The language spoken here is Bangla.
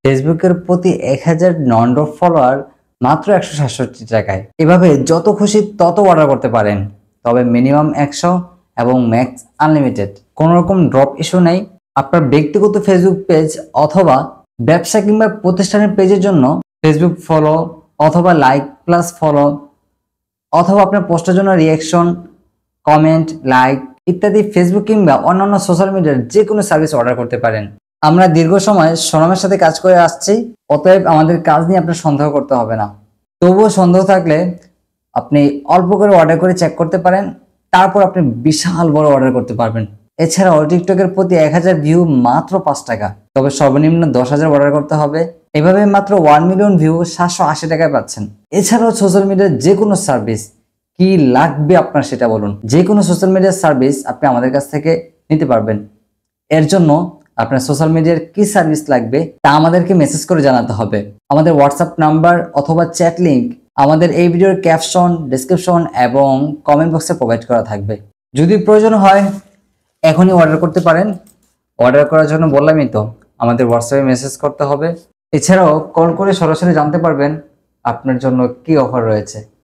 ফেসবুকের প্রতি 1000 নন ড্রপ ফলোয়ার মাত্র 167 টাকায়। এভাবে যত খুশি তত অর্ডার করতে পারেন, তবে মিনিমাম 100 এবং ম্যাক্স আনলিমিটেড। কোনো রকম ড্রপ ইস্যু নেই। আপনার ব্যক্তিগত ফেসবুক পেজ অথবা ব্যবসা কিংবা প্রতিষ্ঠানের পেজের জন্য ফেসবুক ফলো অথবা লাইক প্লাস ফলো অথবা আপনার পোস্টের জন্য রিয়াকশন, কমেন্ট, লাইক ইত্যাদি ফেসবুক কিংবা অন্যান্য সোশ্যাল মিডিয়ার যে কোনো সার্ভিস অর্ডার করতে পারেন। আমরা দীর্ঘ সময় সুনামের সাথে কাজ করে আসছি, অতএব আমাদের কাজ নিয়ে আপনার সন্দেহ করতে হবে না। তবুও সন্দেহ থাকলে আপনি অল্প করে অর্ডার করে চেক করতে পারেন, তারপর আপনি বিশাল বড় অর্ডার করতে পারবেন। এছাড়াও টিকটকের প্রতি 1000 ভিউ মাত্র 5 টাকা, তবে সর্বনিম্ন 10,000 অর্ডার করতে হবে। এভাবে মাত্র 1 মিলিয়ন ভিউ 780 টাকায় পাচ্ছেন। এছাড়াও সোশ্যাল মিডিয়ার যে কোনো সার্ভিস কি লাগবে আপনার সেটা বলুন, যে কোনো সোশ্যাল মিডিয়ার সার্ভিস আপনি আমাদের কাছ থেকে নিতে পারবেন। এর জন্য আপনার সোশ্যাল মিডিয়ার কি সার্ভিস লাগবে তা আমাদেরকে মেসেজ করে জানাতে হবে। আমাদের হোয়াটসঅ্যাপ নাম্বার অথবা চ্যাট লিংক আমাদের এই ভিডিওর ক্যাপশন, ডেসক্রিপশন এবং কমেন্ট বক্সে প্রোভাইড করা থাকবে। যদি প্রয়োজন হয় এখনই অর্ডার করতে পারেন। অর্ডার করার জন্য বললামই তো, আমাদের হোয়াটসঅ্যাপে মেসেজ করতে হবে। এছাড়াও কল করে সরাসরি জানতে পারবেন আপনার জন্য কি অফার রয়েছে।